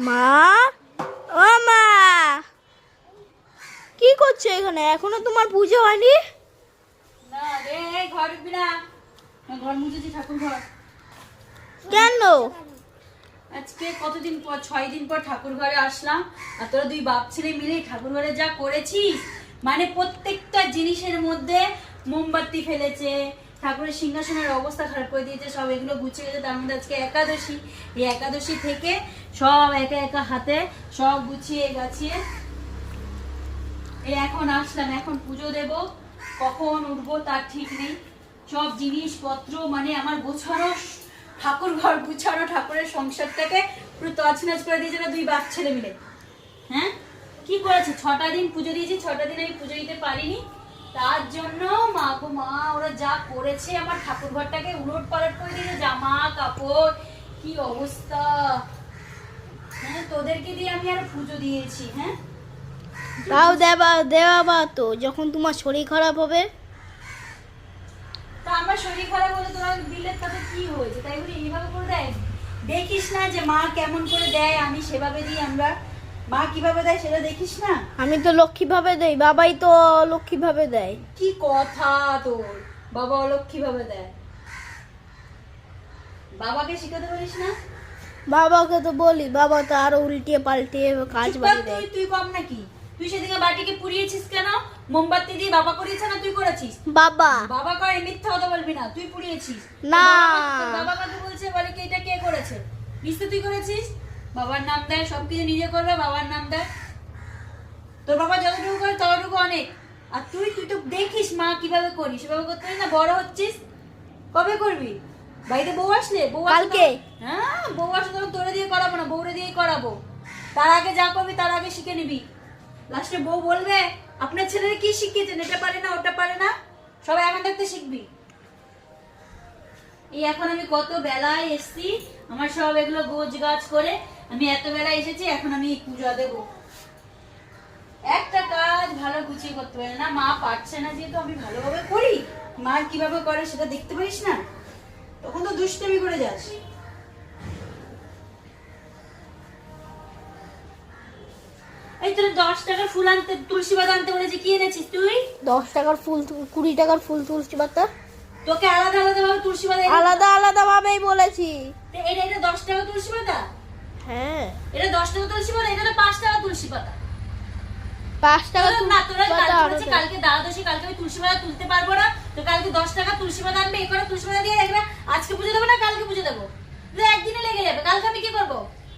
মা, ও মা, কি করছো এখানে? এখনো তোমার পুজো হয়নি? না রে, ঘর ঢুকবি না। ঘর মুছেছি, ঠাকুর ঘর। কেন? আজকে কতদিন পর, 6 দিন পর ঠাকুর ঘরে আসলাম। আর তোরা দুই বাপ ছেলে মিলে ঠাকুর ঘরে যা করেছিস, মানে প্রত্যেকটা জিনিসের মধ্যে মোমবাতি ফেলেছে, ঠাকুরের সিংহাসনের অবস্থা খারাপ করে দিয়েছে, সব এগুলো গুছিয়ে গেছে। তার মধ্যে আজকে একাদশী, এই একাদশী থেকে সব একা একা হাতে সব গুছিয়ে গাছিয়ে এই এখন আসলাম। এখন পুজো দেব, কখন উঠবো তার ঠিক নেই। সব জিনিসপত্র মানে আমার গোছানো, ঠাকুর ঘর গুছানো, ঠাকুরের সংসারটাকে পুরো তছনছ করে দিয়েছে না দুই বাপ ছেলে মিলে। হ্যাঁ, কি করেছে? 6টা দিন পুজো দিয়েছি, 6টা দিন আমি পুজো দিতে পারিনি। তার জন্য মা গো মা, ওরা যা করেছে আমার ঠাকুর ঘরটাকে উলট পালট করে দিয়েছে, জামা কাপড় কি অবস্থা। হ্যাঁ, তোদেরকে দিয়ে আমি আর পুজো দিয়েছি। হ্যাঁ, তাও দেওয়া তো, যখন তোমার শরীর খারাপ হবে। তা আমার শরীর খারাপ হলে তোরা দিলে তাতে কি হয়েছে? তাই বলে এইভাবে করে দেয়? দেখিস না যে মা কেমন করে দেয়, আমি সেভাবে দিই। আমরা মা কিভাবে দেয় সেটা দেখিস না? আমি তো লক্ষ্মী ভাবে দেই, বাবাই তো লক্ষ্মী ভাবে দেয়। কি কথা তোর, বাবা অলক্ষী ভাবে দেয়? বাবাকে শিখাতে পারিস না? বাবাকে তো বলি, বাবা তো আরো উল্টিয়ে পাল্টিয়ে কাজ চুপ কর, বাড়িয়ে দেয়। তুই কম নাকি? তুই সেদিকে বাটিকে পুড়িয়েছিস কেন? মোমবাতি দিয়ে বাবা করিয়েছে না তুই করেছিস? বাবা বাবা করে, মিথ্যা কথা বলবি না। তুই পুড়িয়েছিস না। তোর বাবা কাকে বলছে, বলে কি এটা কে করেছে? নিশ্চয় তুই করেছিস। বাবার নাম দেয়, সবকিছু নিজে করবে, বাবার নাম দেয়। তোর বাবা যতটুকু করে ততটুকু অনেক। আর তুই তুই তো দেখিস মা কিভাবে করি, সেভাবে করতে পারিস না। বড় হচ্ছিস, কবে করবি? বাড়িতে বউ আসলে, বউ আসলে কালকে। হ্যাঁ, বউ আসলে তখন তোরে দিয়ে করাবো না, বউরে দিয়ে করাবো। তার আগে যা করবি তার আগে শিখে নিবি। লাস্টে বউ বলবে আপনার ছেলের কি শিখিয়েছেন, এটা পারে না ওটা পারে না, সবাই আমার দেখতে শিখবি। এই এখন আমি কত বেলায় এসছি, আমার সব এগুলো গোছ গাছ করে আমি এত বেলায় এসেছি। এখন আমি পূজা দেব। একটা কাজ ভালো গুছিয়ে করতে পারে না, মা পারছে না যেহেতু আমি ভালোভাবে করি। মা কিভাবে করে সেটা দেখতে পারিস না, তখন তো দুষ্টামি করে যাস। এই তোর 10 টাকার ফুল আনতে, তুলসী পাতা আনতে বলেছি, কি এনেছিস তুই? 10 টাকার ফুল, 20 টাকার ফুল, তুলসী পাতা তোকে আলাদা আলাদা ভাবে তুলসী পাতা আলাদা আলাদা ভাবেই বলেছি। এটা 10 টাকা তুলসী পাতা? হ্যাঁ, এটা 10 টাকা তুলসী পাতা, এটা 5 টাকা তুলসী পাতা। 5 টাকা না, তোরা তুলসী পাতা কাল আরো করেছে, দেয়। কালকে দ্বাদশী, কালকে আমি তুলসী পাতা তুলতে পারবো না। তো কালকে 10 টাকা তুলসী পাতা আনবে, এই করে তুলসী পাতা দিয়ে দেখবে আজকে পুজো দেবো না কালকে পুজো দেবো, একদিনে লেগে যাবে। কালকে আমি কি করবো?